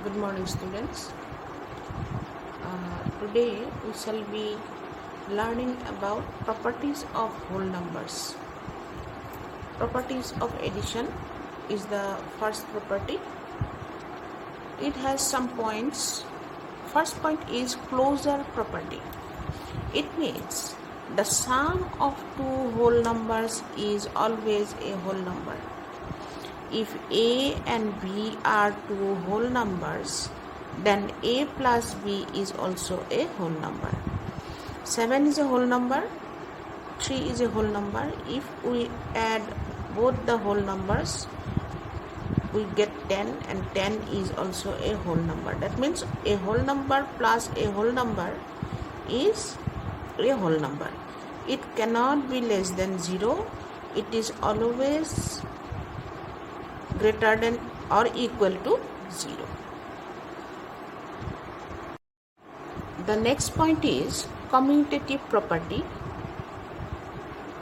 Good morning, students. Today we shall be learning about properties of whole numbers. Properties of addition is the first property. It has some points. First point is closure property. It means the sum of two whole numbers is always a whole number. If a and b are two whole numbers, then a plus b is also a whole number. 7 is a whole number, 3 is a whole number. If we add both the whole numbers, we get 10, and 10 is also a whole number. That means a whole number plus a whole number is a whole number. It cannot be less than 0. It is always greater than or equal to 0. The next point is commutative property.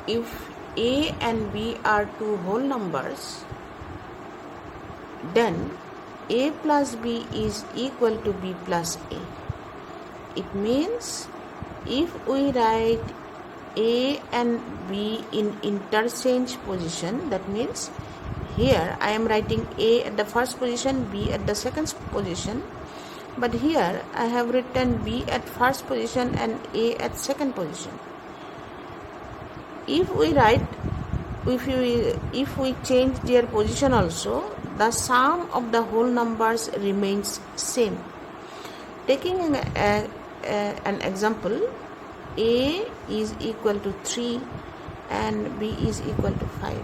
If a and b are two whole numbers, then a plus b is equal to b plus a. It means if we write a and b in interchange position, that means here I am writing a at the first position, b at the second position, but here I have written b at first position and a at second position. If we change their position also, the sum of the whole numbers remains same. Taking an example, a is equal to 3 and b is equal to 5.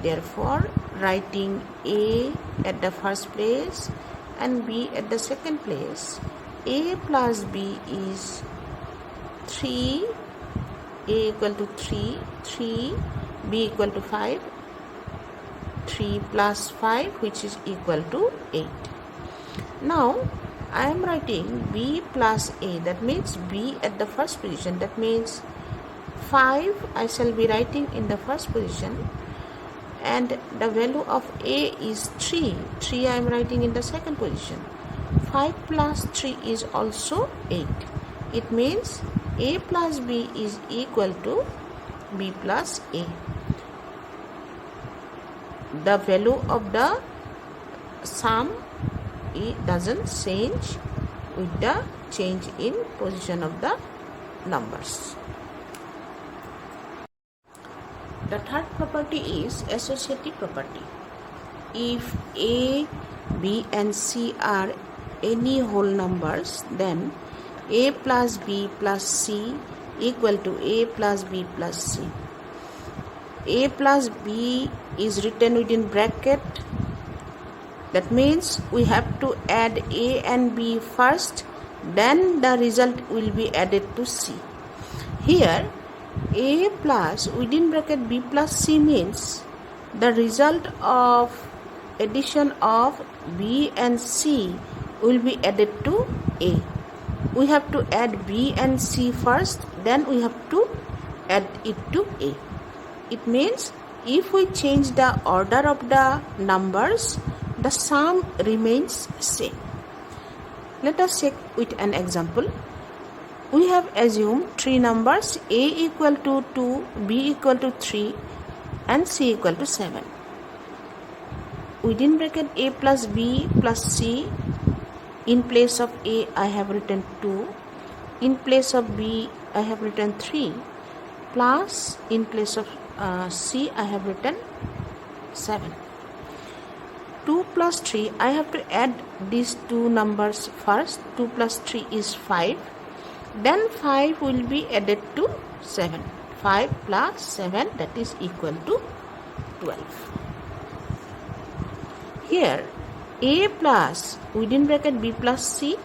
Therefore, writing a at the first place and b at the second place, a plus b is 3, a equal to 3, b equal to 5, 3 plus 5, which is equal to 8. Now, I am writing b plus a, that means b at the first position, that means 5 I shall be writing in the first position, and the value of a is 3 I am writing in the second position. 5 plus 3 is also 8. It means a plus b is equal to b plus a. The value of the sum doesn't change with the change in position of the numbers. The third property is associative property. If a, b and c are any whole numbers, then a plus b plus c equal to a plus b plus c. A plus b is written within bracket. That means we have to add a and b first, then the result will be added to c. Here a plus within bracket b plus c means the result of addition of b and c will be added to a. We have to add b and c first, then we have to add it to a. It means if we change the order of the numbers, the sum remains same. Let us check with an example. We have assumed three numbers, a equal to 2, b equal to 3 and c equal to 7. Within bracket a plus b plus c, in place of a I have written 2, in place of b I have written 3, plus in place of c I have written 7. 2 plus 3, I have to add these two numbers first. 2 plus 3 is 5. Then 5 will be added to 7. 5 plus 7, that is equal to 12. Here a plus within bracket b plus c.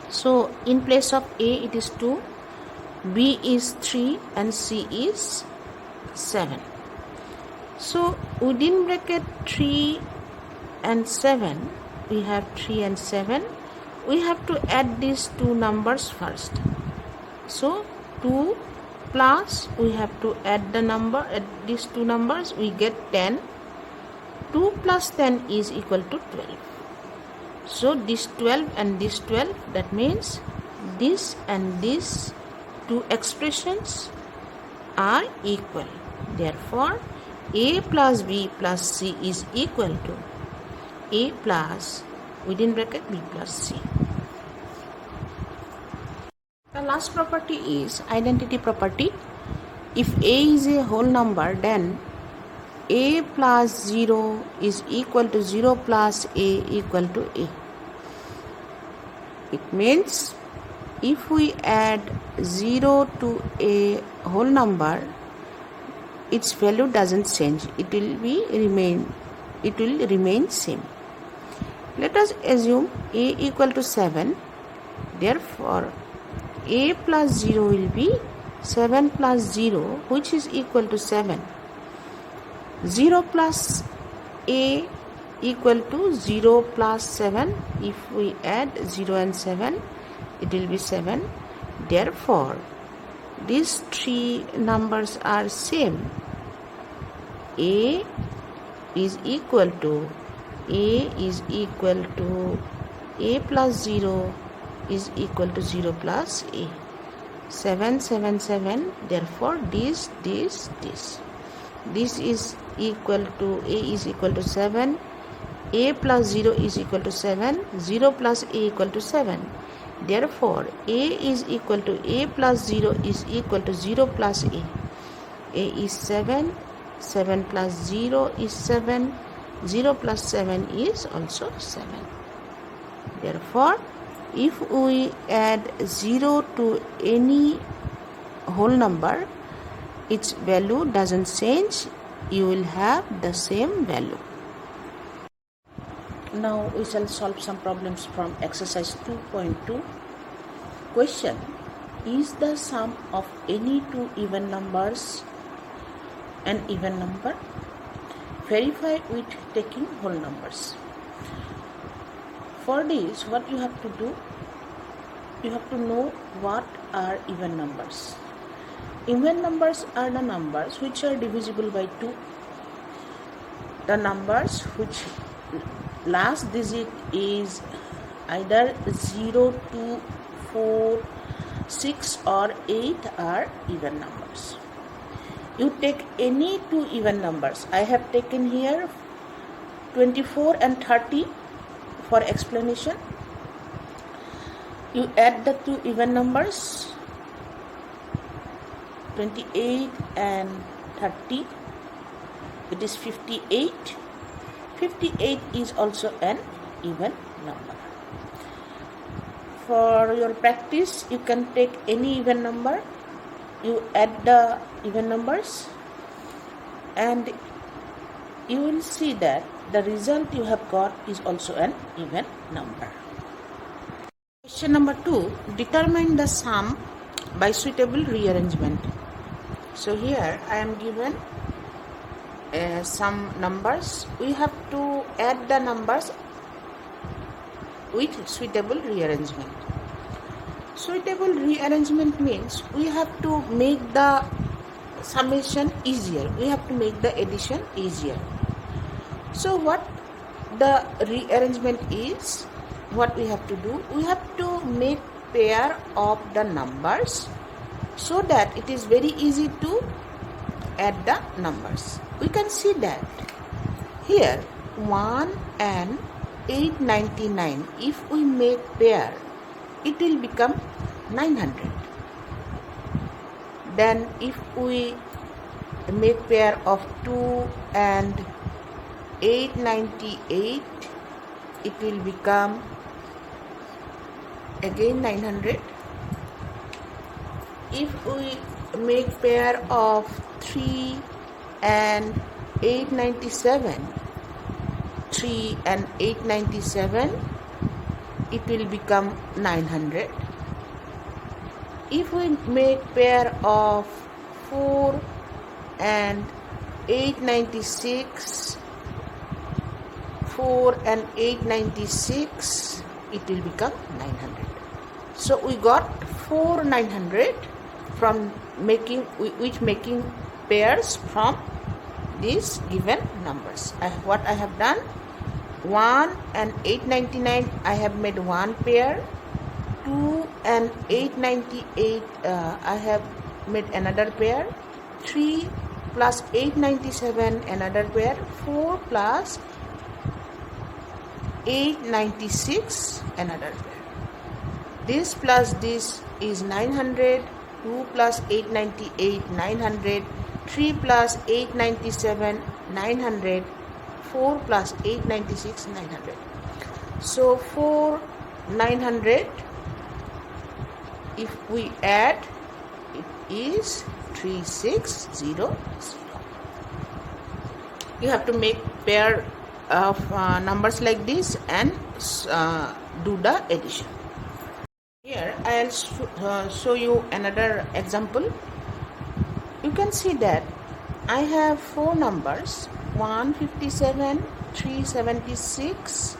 So in place of a it is 2, b is 3 and c is 7. So within bracket 3 and 7, we have 3 and 7. We have to add these two numbers first. So 2 plus, we have to add the number at these two numbers, we get 10. 2 plus 10 is equal to 12. So this 12 and this 12, that means this and these two expressions are equal. Therefore, a plus b plus c is equal to a plus within bracket b plus c. The last property is identity property. If a is a whole number, then a plus 0 is equal to 0 plus a equal to a. It means if we add 0 to a whole number, its value doesn't change. It will remain same. Let us assume a equal to 7. Therefore, a plus 0 will be 7 plus 0, which is equal to 7. 0 plus a equal to 0 plus 7. If we add 0 and 7, it will be 7. Therefore, these three numbers are same. A is equal to a plus 0 is equal to 0 plus a. 7, 7, 7. Therefore, this is equal to a is equal to 7. A plus 0 is equal to 7. 0 plus a equal to 7. Therefore, a is equal to a plus 0 is equal to 0 plus a. A is 7. 7 plus 0 is 7. 0 plus 7 is also 7. Therefore, if we add 0 to any whole number, its value doesn't change. You will have the same value. Now we shall solve some problems from exercise 2.2. Question: is the sum of any two even numbers an even number? Verify with taking whole numbers. For this, what you have to do, you have to know what are even numbers. Even numbers are the numbers which are divisible by 2. The numbers which last digit is either 0, 2, 4, 6 or 8 are even numbers. You take any two even numbers. I have taken here 24 and 30 for explanation. You add the two even numbers 28 and 30. It is 58. 58 is also an even number. For your practice, you can take any even number. You add the even numbers and you will see that the result you have got is also an even number. Question number 2. Determine the sum by suitable rearrangement. So here I am given some numbers. We have to add the numbers with suitable rearrangement. Suitable rearrangement means we have to make the summation easier. We have to make the addition easier. So what the rearrangement is, what we have to do, we have to make pair of the numbers so that it is very easy to add the numbers. We can see that here 1 and 899, if we make pair, it will become 900. Then if we make pair of 2 and 898, it will become again 900. If we make pair of 3 and 897, 3 and 897, it will become 900. If we make pair of 4 and 896, 4 and 896, it will become 900. So we got 4 900 from making pairs from these given numbers. What I have done, 1 and 899 I have made one pair. 2 and 898 I have made another pair. 3 plus 897 another pair. 4 plus 896 another pair. This plus this is 900. 2 plus 898 900. 3 plus 897 900. 4 plus 896 900. So 4 900, if we add, it is 3600. You have to make pair of numbers like this and do the addition. Here I will show you another example. You can see that I have four numbers: 157, 376,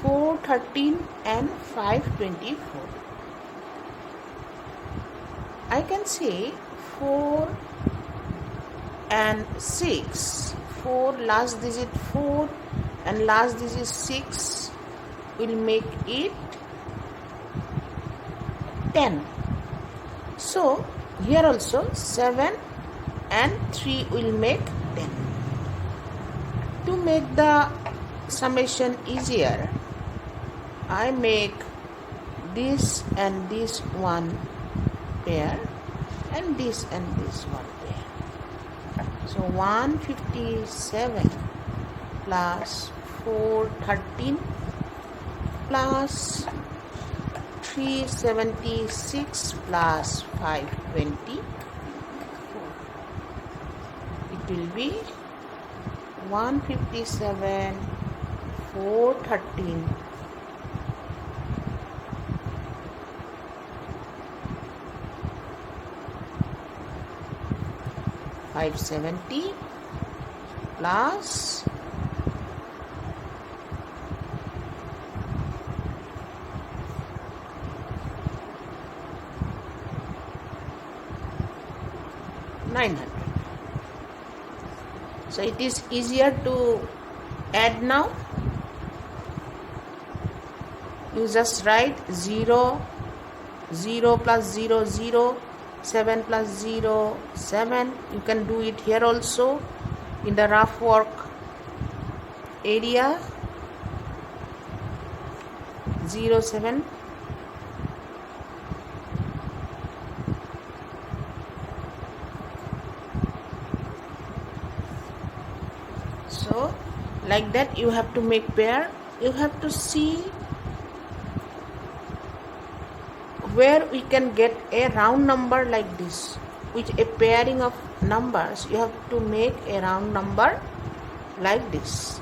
413 and 524. I can say 4 and 6. 4 last digit 4 and last digit 6 will make it 10. So here also 7 and 3 will make 10. To make the summation easier, I make this and this one pair and this one pair. So 157 plus 413 plus 376 plus 524. It will be 157, 413, 570 plus 900. So it is easier to add now. You just write 0, 0 plus 0, 0, 7 plus 0, 7. You can do it here also in the rough work area. 0, 7. So like that you have to make pair. You have to see where we can get a round number like this. With a pairing of numbers, you have to make a round number like this.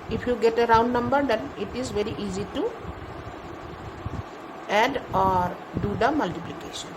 If you get a round number, then it is very easy to add or do the multiplication.